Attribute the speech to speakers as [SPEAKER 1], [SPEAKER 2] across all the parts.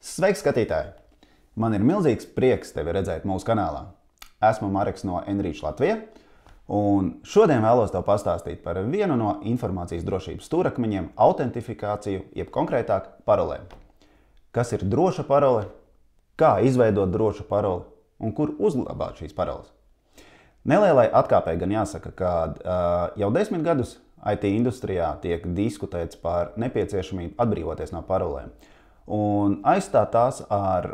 [SPEAKER 1] Sveiki, skatītāji! Man ir milzīgs prieks tevi redzēt mūsu kanālā. Esmu Mareks no Enrīča Latvija, un šodien vēlos tev pastāstīt par vienu no informācijas drošības stūrakmeņiem – autentifikāciju, jeb konkrētāk parolēm. Kas ir droša parole, kā izveidot drošu paroli un kur uzglabāt šīs paroles. Nelielai atkāpei gan jāsaka, ka jau 10 gadus IT industrijā tiek diskutēts par nepieciešamību atbrīvoties no parolēm un aizstāt tās ar,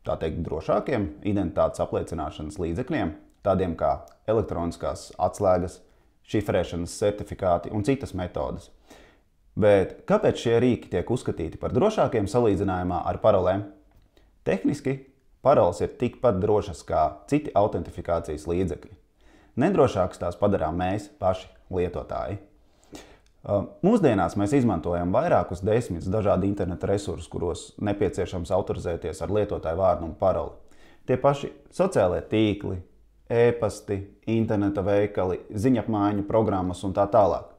[SPEAKER 1] tā teikt, drošākiem identitātes apliecināšanas līdzekļiem, tādiem kā elektroniskās atslēgas, šifrēšanas certifikāti un citas metodas. Bet kāpēc šie rīki tiek uzskatīti par drošākiem salīdzinājumā ar parolēm? Tehniski paroles ir tikpat drošas kā citi autentifikācijas līdzekļi. Nedrošākas tās padarām mēs paši lietotāji. Mūsdienās mēs izmantojam vairākus desmitus dažādu interneta resursus, kuros nepieciešams autorizēties ar lietotāju vārdu un paroli. Tie paši sociālie tīkli, e-pasti, interneta veikali, ziņapmaiņu programmas un tā tālāk.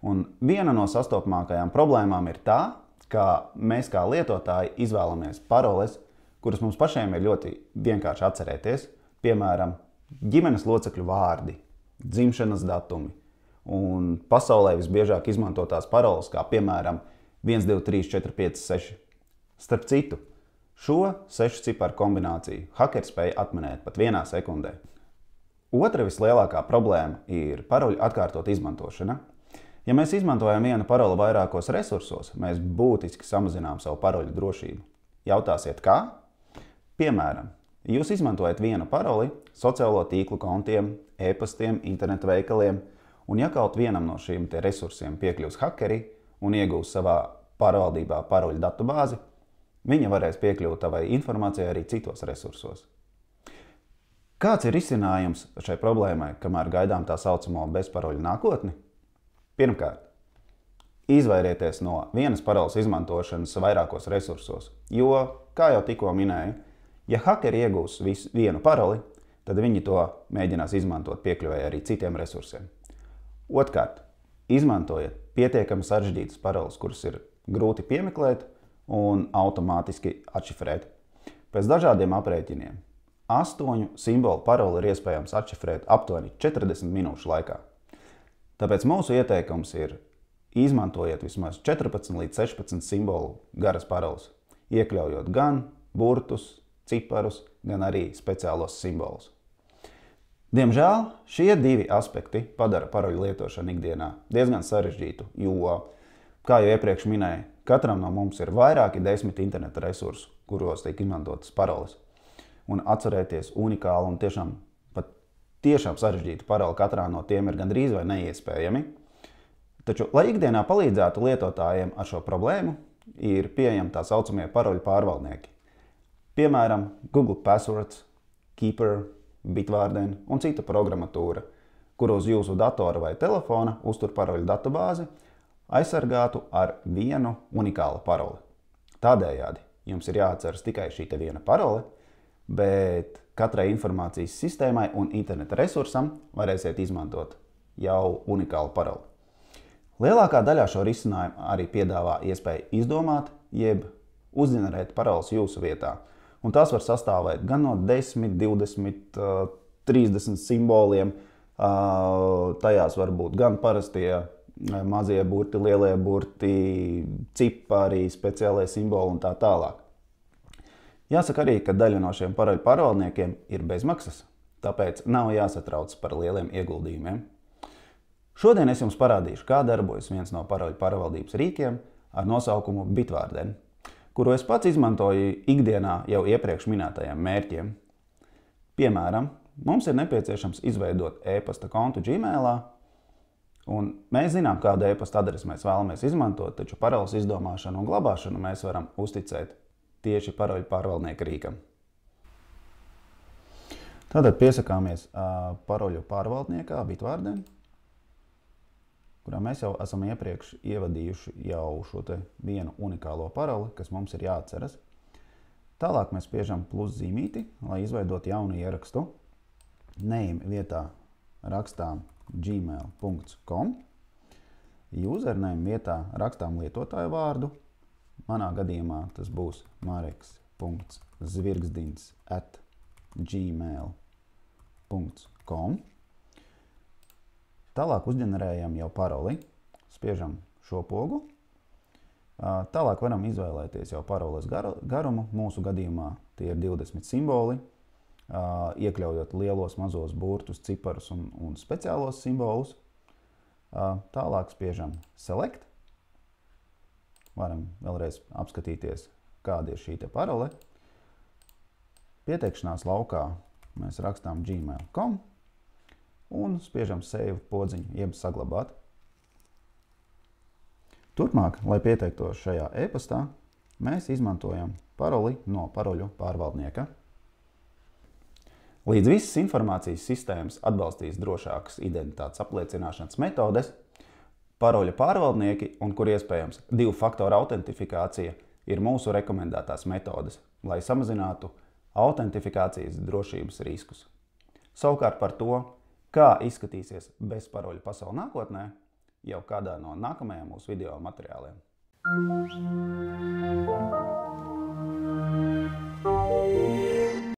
[SPEAKER 1] Un viena no sastopamākajām problēmām ir tā, ka mēs kā lietotāji izvēlamies paroles, kuras mums pašiem ir ļoti vienkārši atcerēties, piemēram, ģimenes locekļu vārdi, dzimšanas datumi un pasaulē visbiežāk izmantotās paroles, kā piemēram 1, 2, 3, 4, 5, 6. Starp citu, šo 6 ciparu kombināciju hakeri spēja atminēt pat vienā sekundē. Otra vislielākā problēma ir paroļu atkārtot izmantošana. Ja mēs izmantojam vienu paroli vairākos resursos, mēs būtiski samazinām savu paroļu drošību. Jautāsiet, kā? Piemēram, jūs izmantojat vienu paroli sociālo tīklu kontiem, e-pastiem, interneta veikaliem, un ja kaut vienam no šiem resursiem piekļūs hakeri un iegūs savā pārvaldībā paroļu datubāzi, viņa varēs piekļūt tavai informācijai arī citos resursos. Kāds ir risinājums šai problēmai, kamēr gaidām tā saucamo bezparoļu nākotni? Pirmkārt, izvairieties no vienas paroles izmantošanas vairākos resursos, jo, kā jau tikko minēju, ja hakeri iegūs vienu paroli, tad viņi to mēģinās izmantot piekļuvēji arī citiem resursiem. Otrkārt, izmantojiet pietiekami sarežģītas paroles, kuras ir grūti piemeklēt un automātiski atšifrēt. Pēc dažādiem aprēķiniem 8 simbolu paroli ir iespējams atšifrēt aptuveni 40 minūšu laikā. Tāpēc mūsu ieteikums ir izmantojiet vismaz 14 līdz 16 simbolu garas paroles, iekļaujot gan burtus, ciparus, gan arī speciālos simbolus. Diemžēl šie divi aspekti padara paroļu lietošanu ikdienā diezgan sarežģītu, jo, kā jau iepriekš minēju, katram no mums ir vairāki 10 interneta resursu, kuros tiek izmantotas paroles. Un atcerēties unikālu un tiešām sarežģītu paroli katrā no tiem ir gandrīz vai neiespējami. Taču, lai ikdienā palīdzētu lietotājiem ar šo problēmu, ir pieejami tā saucamie paroļu pārvaldnieki. Piemēram, Google Passwords, Keeper, Bitwarden un cita programmatūra, kur uz jūsu datora vai telefona uztur paroļu datubāzi, aizsargātu ar vienu unikālu paroli. Tādējādi jums ir jāatceras tikai šī viena parole, bet katrai informācijas sistēmai un interneta resursam varēsiet izmantot jau unikālu paroli. Lielākā daļā šo risinājumu arī piedāvā iespēju izdomāt, jeb uzģenerēt paroles jūsu vietā. Un tās var sastāvēt gan no 10, 20, 30 simboliem. Tajās var būt gan parastie mazie burti, lielie burti, cipari, speciālie simboli un tā tālāk. Jāsaka arī, ka daļa no šiem paroļu pārvaldniekiem ir bezmaksas, tāpēc nav jāsatrauc par lieliem ieguldījumiem. Šodien es jums parādīšu, kā darbojas viens no paroļu pārvaldības rīkiem ar nosaukumu Bitwarden, kuru es pats izmantoju ikdienā jau iepriekš minētajiem mērķiem. Piemēram, mums ir nepieciešams izveidot e-pasta kontu Gmailā, un mēs zinām, kādu e-pasta adresi mēs vēlamies izmantot, taču paroles izdomāšanu un glabāšanu mēs varam uzticēt tieši paroļu pārvaldnieka rīkam. Tātad piesakāmies paroļu pārvaldniekā Bitwarden, kurā mēs jau esam iepriekš ievadījuši jau šo vienu unikālo paroli, kas mums ir jāatceras. Tālāk mēs spiežam plus zīmīti, lai izveidot jaunu ierakstu. Name vietā rakstām gmail.com. Username vietā rakstām lietotāju vārdu, Manā gadījumā tas būs mareks.zvirgzdins@gmail.com. Tālāk uzģenerējam jau paroli. Spiežam šo pogu. Tālāk varam izvēlēties jau paroles garumu. Mūsu gadījumā tie ir 20 simboli, iekļaujot lielos, mazos burtus, ciparus un speciālos simbolus. Tālāk spiežam Select. Varam vēlreiz apskatīties, kāda ir šī te parole. Pieteikšanās laukā mēs rakstām gmail.com un spiežam Save podziņu, jeb saglabāt. Turpmāk, lai pieteiktos šajā e-pastā, mēs izmantojam paroli no paroļu pārvaldnieka. Līdz visas informācijas sistēmas atbalstīs drošākas identitātes apliecināšanas metodes, paroļu pārvaldnieki un, kur iespējams, 2-faktoru autentifikācija ir mūsu rekomendētās metodes, lai samazinātu autentifikācijas drošības riskus. Savukārt par to, kā izskatīsies bezparoļu pasaule nākotnē, jau kādā no nākamajām mūsu video materiāliem.